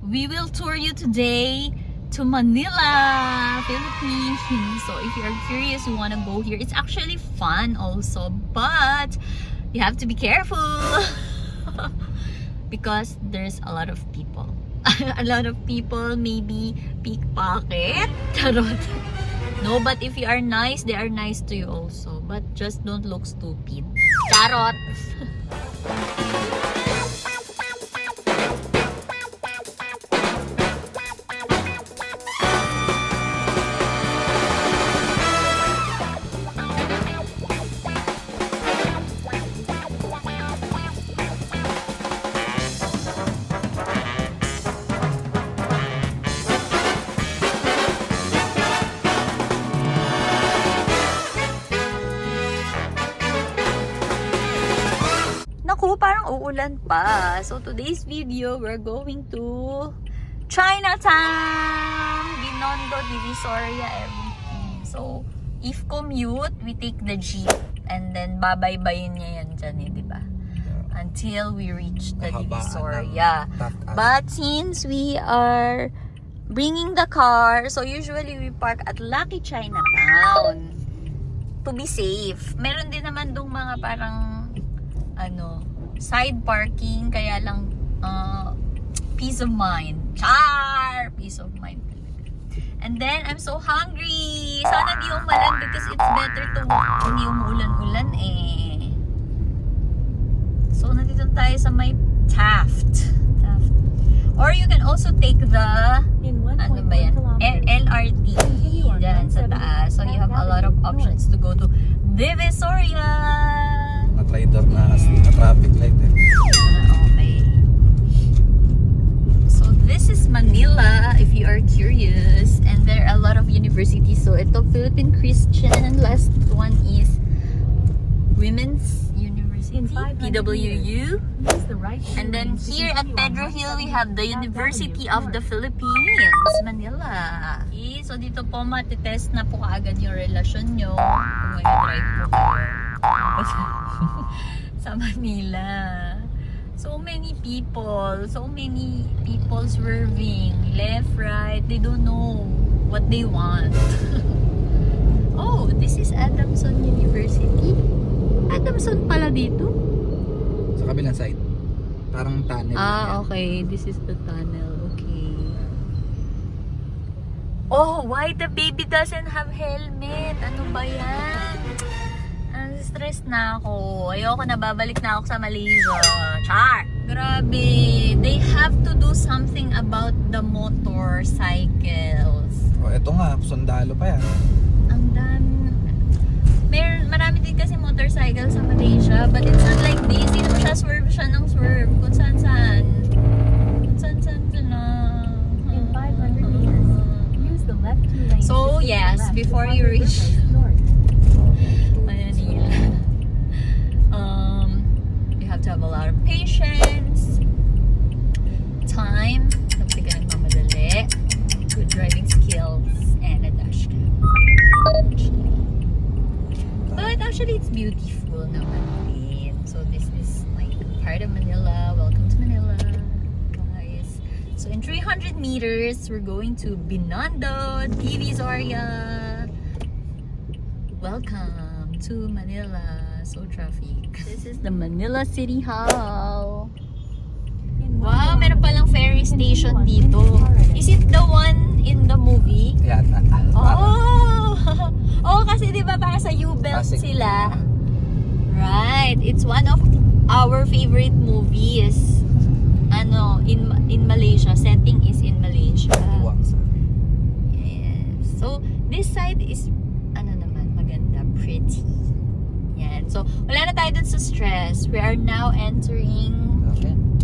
we will tour you today to Manila, Philippines. So if you are curious, you want to go here, it's actually fun also, but you have to be careful because there's a lot of people. A lot of people, maybe pickpocket. Charot. No, but if you are nice, they are nice to you also. But just don't look stupid. Charot. Naku, parang uulan pa. So today's video, we're going to Chinatown, Binondo, Divisoria, everything. So if commute, we take the jeep and then babaybayin niya yan dyan eh, di ba? Until we reach the Divisoria. But since we are bringing the car, so usually we park at Lucky Chinatown to be safe. Meron din naman dong mga parang side parking, kaya lang peace of mind. Peace of mind. And then I'm so hungry. Sana di umulan because it's better to walk. Hindi umuulan-ulan eh. So nandito tayo sa may Taft. Or you can also take the ano ba yan? LRT dyan sa taas. So you have a lot of options to go to Divisoria. Rider na traffic light eh. Okay. So this is Manila if you are curious, and there are a lot of universities. So ito Philippine Christian, last one is Women's University, PWU. And then here at Pedro Hill we have the University of the Philippines, Manila. Okay, so dito po matitest na po kaagad yung relasyon nyo kung may drive po kayo sa Manila. So many people swerving left, right. They don't know what they want. Oh, this is Adamson University. Adamson pala dito. Sa kabilang side. Parang tunnel. Okay. This is the tunnel. Okay. Oh, why the baby doesn't have helmet? Ano ba yan? Stress na ako. Ayoko na, babalik na ako sa Malaysia. Char! Grabe. They have to do something about the motorcycles. Oh, eto nga, sundalo pa yan. Ang dami. Marami din kasi motorcycle sa Malaysia, but it's not like this. Hindi mo siya swerve siya ng swerve. Kung saan-saan. Kung saan-saan na. In 500 meters, use the left two lanes. So, yes, before you reach you have to have a lot of patience, time, hindi ka nagmamadali, good driving skills, and a dash cam. But actually, it's beautiful naman din. So this is like part of Manila. Welcome to Manila, guys. So in 300 meters, we're going to Binondo, Divisoria. Welcome to Manila. So traffic. This is the Manila City Hall. Wow, meron palang ferry station dito. Is it the one in the movie? Yata. Oh! Oh, kasi di ba para sa U-Belt sila? Right. It's one of our favorite movies. In Malaysia. Setting is in Malaysia. Yes. So, this side is maganda, pretty. Yan. So, wala na tayo dun sa stress. We are now entering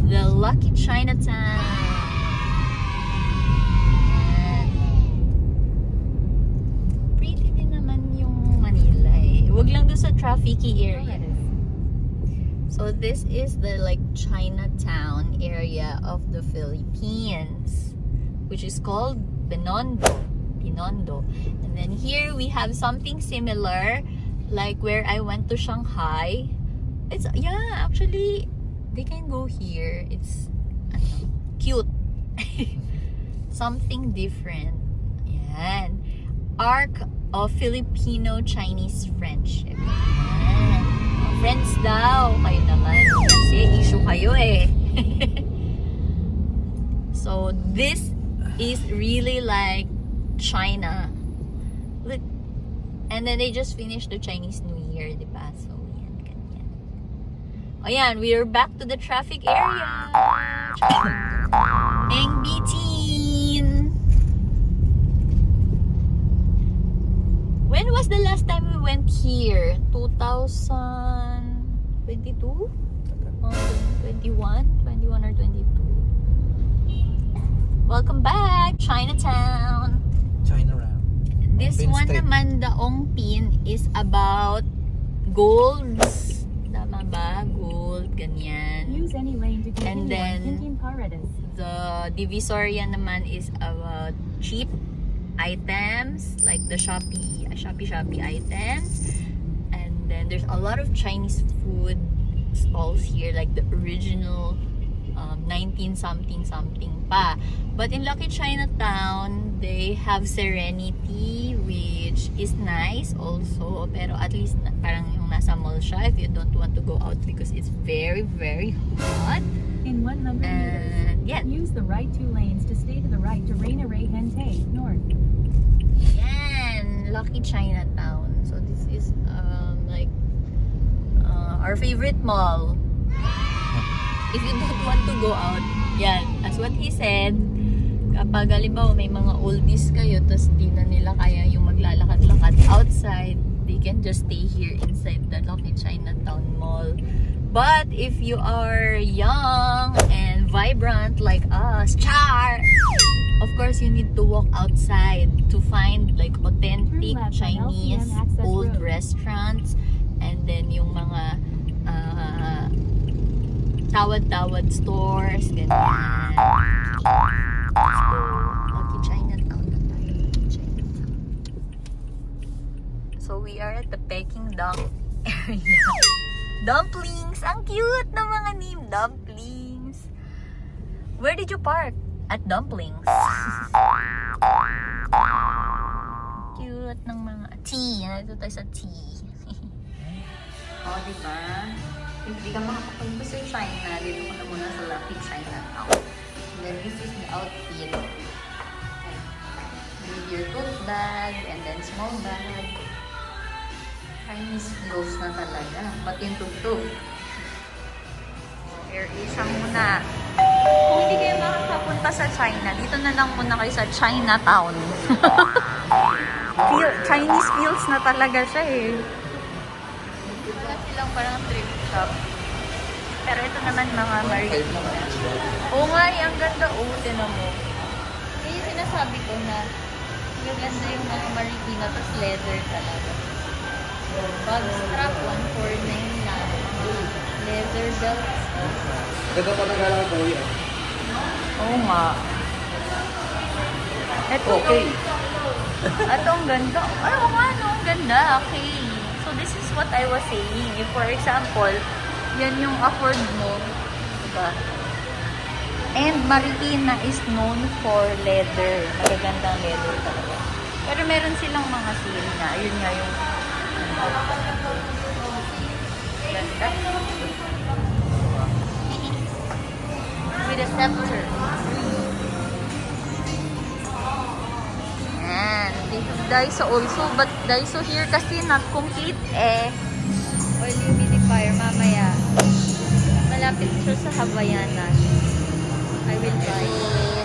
the Lucky Chinatown. Yan. Pretty din naman yung Manila eh. Huwag lang dun sa trafficy area. So, this is the Chinatown area of the Philippines, which is called Binondo. And then here we have something similar, like where I went to Shanghai. Actually they can go here. It's cute Something different. Yan. Arc of Filipino-Chinese friendship. Yan. Friends daw. Kayo naman. Kasi issue kayo eh. So, this is really like China. Look. And then they just finished the Chinese New Year, di ba? So, yan, ganyan. O yan, we're back to the traffic area. Eng Bitin. When was the last time we went here? 2022? 21? 21 or 22? Welcome back, Chinatown. China Ram. This Pin one Street. naman, the Ongpin, is about golds. Tama ba? Gold, ganyan. Use any lane to And continue then- on Thinking Paredes. The Divisoria naman is about cheap items, like the Shopee items. And then there's a lot of Chinese food stalls here, like the original 19 something pa. But in Lucky Chinatown, they have Serenity, which is nice also. Pero at least parang yung nasa mall siya if you don't want to go out because it's very, very hot. In 100 meters, And yeah, use the right 2 lanes to stay to the right to Reina Ray Hente North. yan, Lucky Chinatown. So this is like our favorite mall. If you don't want to go out, yan, as what he said, kapag halimbawa may mga oldies kayo, tapos di na nila kaya yung maglalakad-lakad outside, they can just stay here inside the Lucky Chinatown Mall. But if you are young and vibrant like us, char! Of course, you need to walk outside to find like authentic Turn left on Chinese LPN Access old Road. restaurants, and then yung mga tawad-tawad stores, ganyan. Let's go. Lucky Chinatown na tayo. Lucky Chinatown. So we are at the Peking Duck area. Dumplings! Ang cute ng mga name. Dumplings. Where did you park? At Dumplings. Cute ng mga tea. Nandito tayo sa tea. O, diba? If di ka makapapunta sa China, dito ka na muna sa Lucky Chinatown. And then this is the outfit. With your tote bag and then small bag. Chinese feels na talaga. Pati yung tugtog. Air Asia muna. Kung hindi kayo makakapunta sa China, dito na lang muna kayo sa Chinatown. Chinese feels na talaga siya eh. Wala silang parang thrift shop. Pero ito naman mga Marikina. Oo nga, ang ganda. Oo, tinan mo. Kaya yung sinasabi ko na ganda yung mga Marikina, tapos leather talaga. Bag strap, 149 lang. Leather belts. Ganda pa ng galang ko yan. Oo nga. Ito, Okay. Ito ang ganda. Ay, oo nga, no, ang ganda. Okay. So, this is what I was saying. If, for example, yan yung afford mo. Diba? And Marikina is known for leather. Magagandang leather talaga. Pero meron silang mga sale na. Yun nga yung ganda. With a scepter. Yan. This is Daiso also. But Daiso here kasi not complete eh. Oil humidifier mamaya. Malapit siya sa Havaianas. I will try.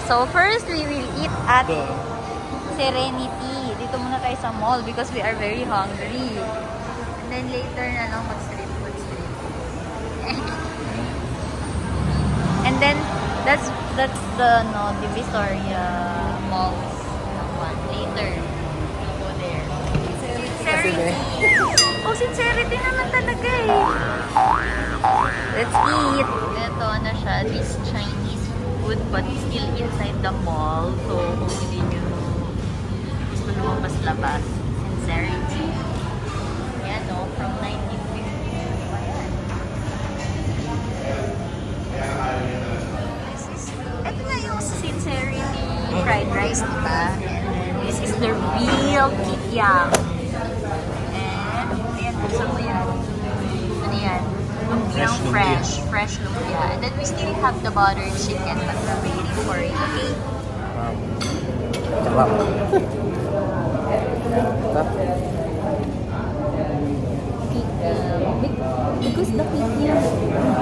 So first we will eat at Serenity. Dito muna tayo sa mall because we are very hungry. And then later na lang mag-street food. And then that's the Divisoria malls one. Later we'll go there. Sincerity. Oh, sincerity naman talaga eh. Let's eat. Ito na siya, this Chinese food but still inside the mall. So kung hindi nyo gusto lumabas-labas, sincerity. Yan o, from 1950. Ayan. Ito na yung sincerity. fried rice, diba? And then, this is the real kikiam. And, ayan, nasa mo yan. Ano yan? Lumpiang fresh lumpia. And then, we still have the buttered chicken but we're waiting for it, okay? Sarap. Sarap. Because the kikiam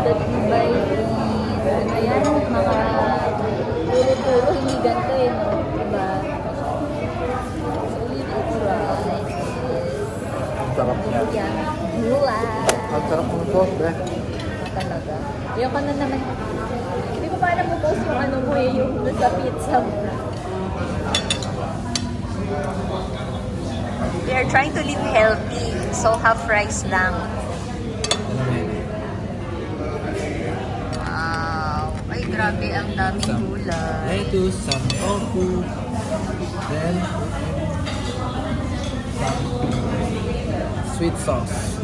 that you buy ano yan, mga puro-puro, hindi ganito eh, no? Diba? So, little rice Ang sarap niya. yan, gula. Ang sarap ng sauce, eh. Talaga. Ayoko na naman. Hindi ko paano mo post yung ano mo eh, yung sa pizza mo. We are trying to live healthy, so half rice lang. Ano na yun? Wow. Ay, grabe, ang daming Some gulay. lettuce, some tofu, then some sweet sauce.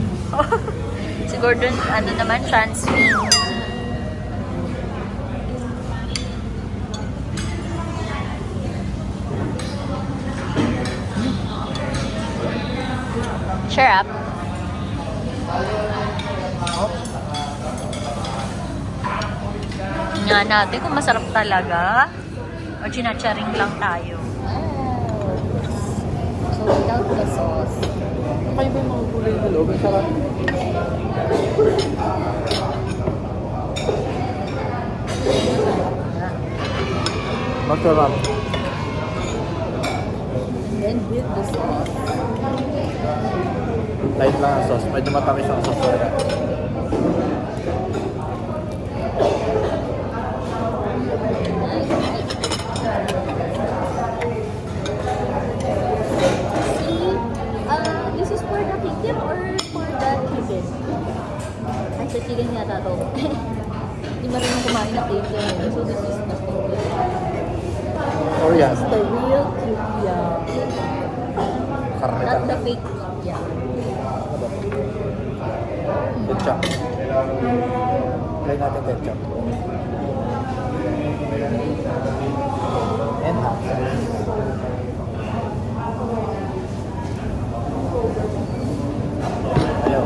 Si Gordon, ano naman, transweet. Share up. Nga natin kung masarap talaga o chinacharing lang tayo. So without the sauce. Kayo ba yung mga gulay sa loob? Ang sarap. Masarap. Then with the sauce. Light lang ang sauce. Medyo matamis ang sauce talaga. This is for the chicken or for the chicken? Ay, sa chicken yata to. Hindi marunong kumain na chicken. So this is the chicken. Or yan. It's the real kikiam. Karne Not the talaga. fake kikiam. Ketchup. Try natin ketchup. And hot sauce. Hello.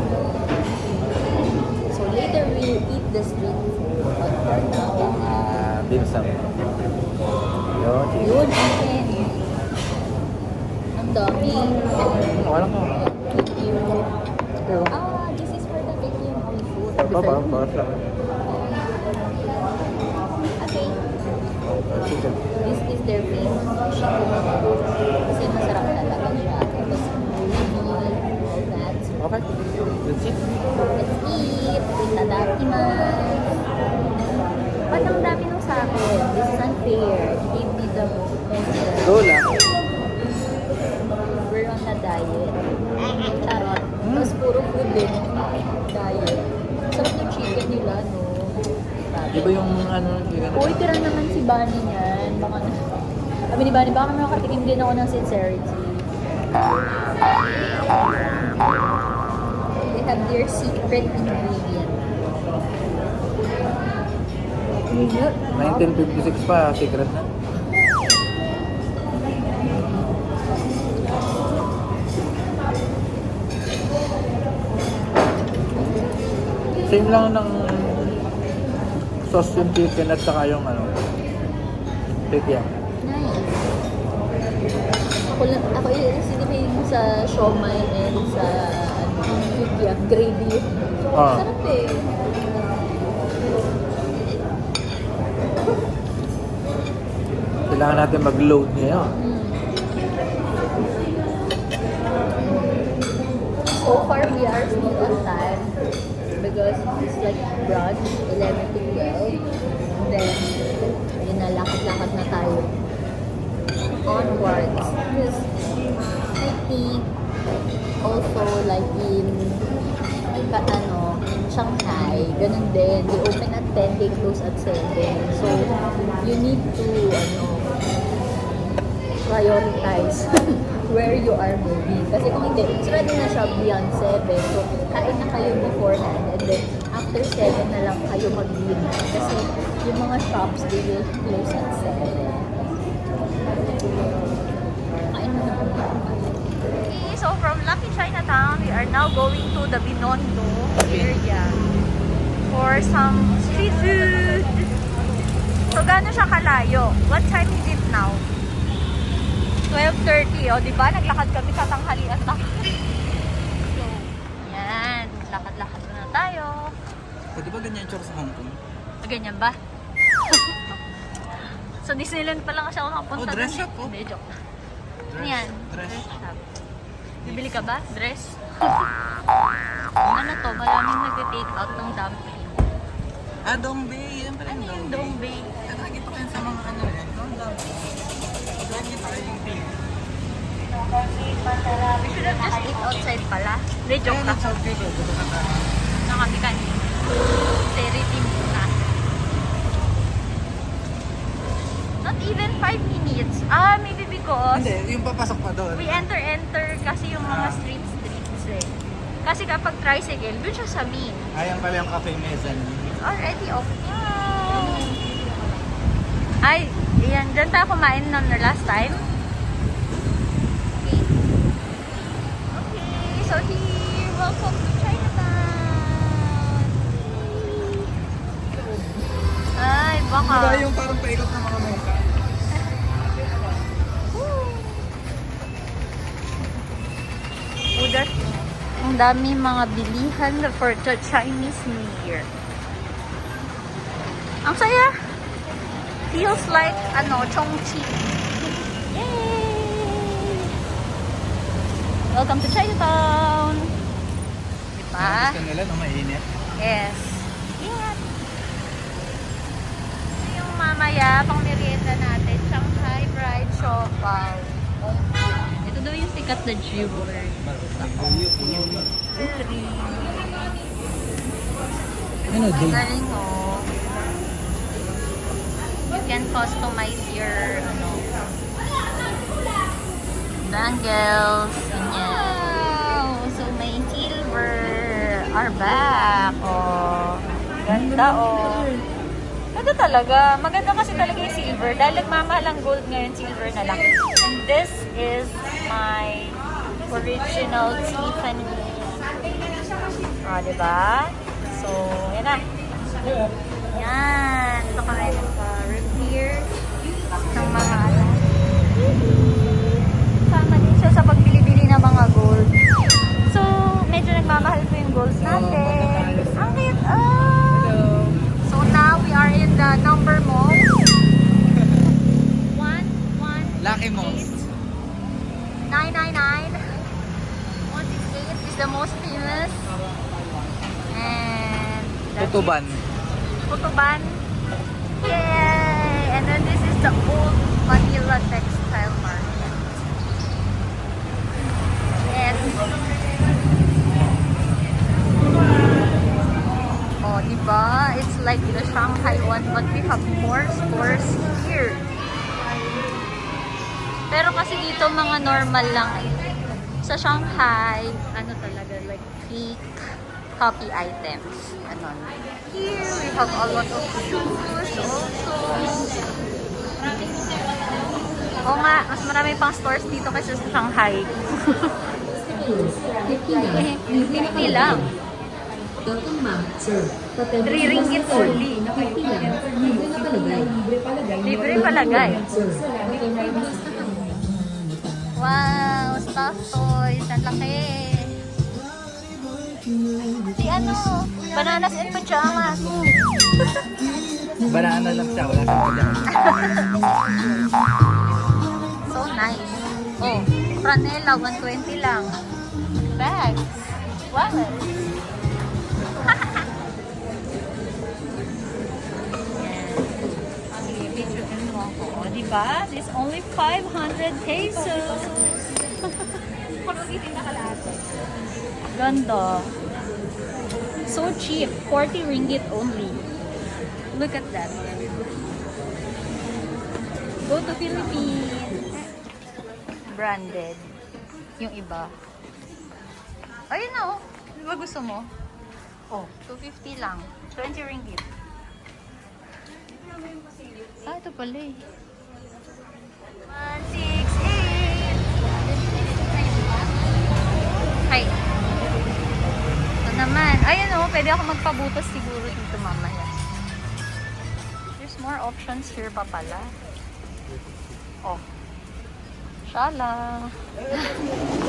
So later we'll eat the street food. But for now, Dim sum. Yun. yun, chicken. Ang dami. Wala ka. Kikiam. Pero, This is for the kikiam food. bawas lang. Okay. Chicken. This is their famous chicken. Kasi masarap talaga siya. Tapos creamy, all that. So, Okay. That's it. let's eat. Itadakimasu. Ba't ang dami nung sa akin? This is unfair. Give me the most. Go lang. We're on a diet. Charot. Tapos puro food din. Diet. Sarap ng chicken nila, no? Di ba yung ano? Uy, tira naman si Bunny niyan. Baka na. Sabi ni Bunny, baka makatikim din ako ng sincerity. They have their secret ingredient. 1956 pa, secret na. Same lang ng sauce yung chicken at saka yung ano, kikiam. Nice. Ako sinipin sa siomai and sa kikiam gravy. Ah. Sarap eh. Kailangan natin mag-load ngayon. So far, we are still on time because it's like brunch, 11 to 12. And then, yun na, lakad-lakad na tayo. Onwards. Because I think also like in Shanghai, ganun din. They open at 10, they close at 7. So, you need to prioritize where you are moving. Kasi kung hindi, sarado na siya beyond 7. So, kain na kayo beforehand and then after 7 na lang kayo mag-dinner. Kasi yung mga shops, they will close at 7. are now going to the Binondo area for some street food. So, gaano siya kalayo? What time is it now? 12:30. O, diba? Naglakad kami katanghalian na. So, yan. Lakad-lakad na tayo. Pwede ba ganyan yung tsura sa Hong Kong? Ganyan ba? So, Disneyland pa lang kasi ako nakapunta. Oh, dress dun. shop, oh. Hindi, joke. Ano Dress. yan? Dress. Shop. Bibili ka ba? Dress? Ano to? Maraming nag-take out ng dumpling. Ah, Dongbei. Yan pala Ano yung yung Dongbei. Dongbei? Lagi pa kayo sa mga ano rin. Lagi pa kayo yung pink. We should have just eat outside pala. Hindi, joke lang. That's okay. Gusto ka tayo. Na kami kanina. Charity muna. Not even 5 minutes. Ah, maybe because Hindi, yung papasok pa doon. we enter kasi yung mga streets eh. Kasi kapag tricycle, dun siya sa main. Ayan pala yung cafe mezzan. Already open. Wow! Ay, yan. Diyan tayo kumain nun last time. Okay. Okay, so here, welcome to Chinatown. Ay, baka. Diba yung parang paikot ng mga mukha? Udas. Ang dami mga bilihan for the Chinese New Year. Ang saya. Feels like, Chongqing. Yay! Welcome to Chinatown. Diba? Gusto nila no mainit. Yes. Ingat. Ito yung mamaya, pang merienda natin. Shanghai Fried Siopaw. Ito daw yung sikat na jewelry. Ano, Ang galing oh. You can customize your bangles. Wow! So may silver are back. Oh. Ganda oh. Ganda talaga. Maganda kasi talaga yung silver. Dahil nagmamahal ang gold ngayon, silver na lang. And this is my original Tiffany. Diba? So, yan na. Yan. Ito kami nagpa-revere ng mga Sama din siya sa pagbili-bili ng mga gold. So, medyo nagmamahal po yung golds natin. Ang cute. Oh! So, now we are in the number mall. 118 Lucky Malls. 999. 168 is the most famous. And that's Tutuban. Tutuban. Yay! And then this is the old Manila Textile Market. Yes. Oh, diba? It's like the Shanghai one, but we have more stores here. Pero kasi dito mga normal lang eh. Sa Shanghai, talaga, like fake copy items. Here we have a lot of shoes also. Oo nga, mas marami pang stores dito kaysa sa Shanghai. 50 lang. 3 ringgit only. Libre palagay. Wow, stuffed toys. Ang laki. Si bananas and pajamas. Banana lang siya, wala siyang pajama. So nice. Oh, franela, 120 lang. Bags. Wallet. Oh, diba? This only 500 pesos. Ganda. So cheap. 40 ringgit only. Look at that. Go to Philippines. Branded. Yung iba. Ayun na oh. Di ba gusto mo? Oh, 250 lang. 20 ringgit. Ah, ito pala eh. 168. Hi. pwede ako magpabutas siguro dito mamaya. There's more options here pa pala. Oh. Shala.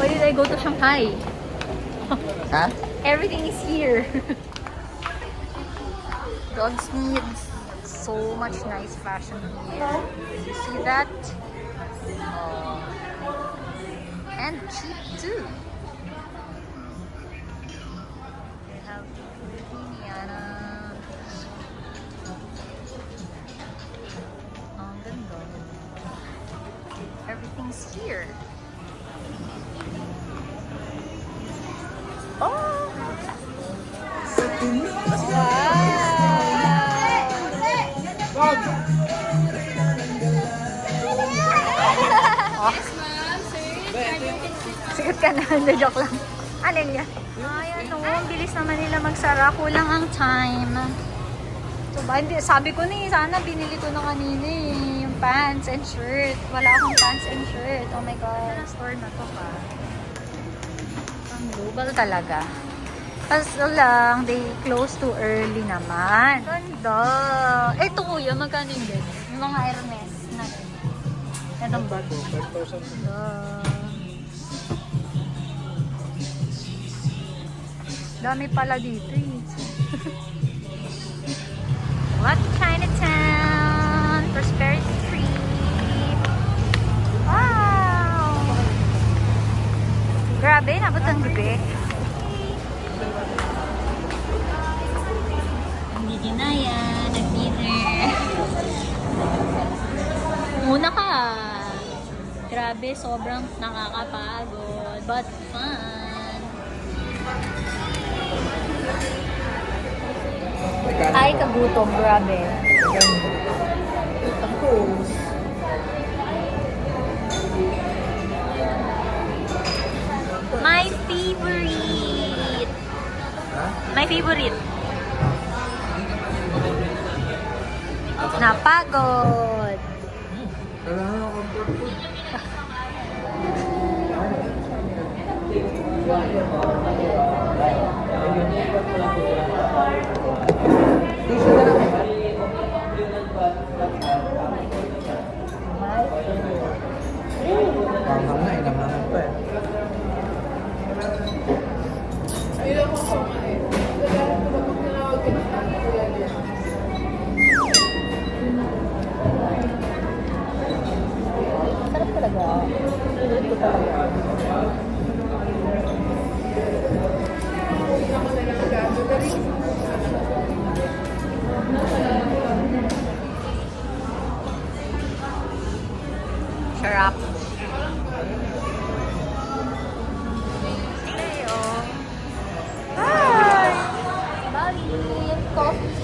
Why did I go to Shanghai? Ha? Everything is here. Dogs need so much nice fashion here. You see that? Oh. And cheap too. They have Indiana. Ang ganda. Everything's here. Oh! Sikat ka na, joke lang. Alin yan? Ay, ano, ang bilis naman nila magsara. Kulang ang time. So, hindi, sabi ko na sana binili ko na kanina yung pants and shirt. Wala akong pants and shirt. Oh my God. Store na to pa. Ang global talaga. Kaso lang, they close too early naman. Ganda. Ito kuya, magkano yung bed? Yung mga Hermes na. Itong bag. 5,000. Dami pala dito eh. What Chinatown? Prosperity Street. Wow! Grabe, nabot ang gabi. Hindi ginaya, nag-dinner. Muna ka. Grabe, sobrang nakakapagod. But fun. Ay, kagutom. Grabe. Of course. My favorite. Ha? My favorite. Napagod. Kailangan ng comfort food. Tissue na lang. Panghang na, inamnaman pa eh. Sarap talaga. Favorite ko talaga. Sarap. Okay, oh. Hi! Bali, coffee.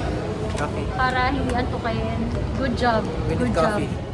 Coffee. Para hindi antukayin. Good job. We need Good coffee. job.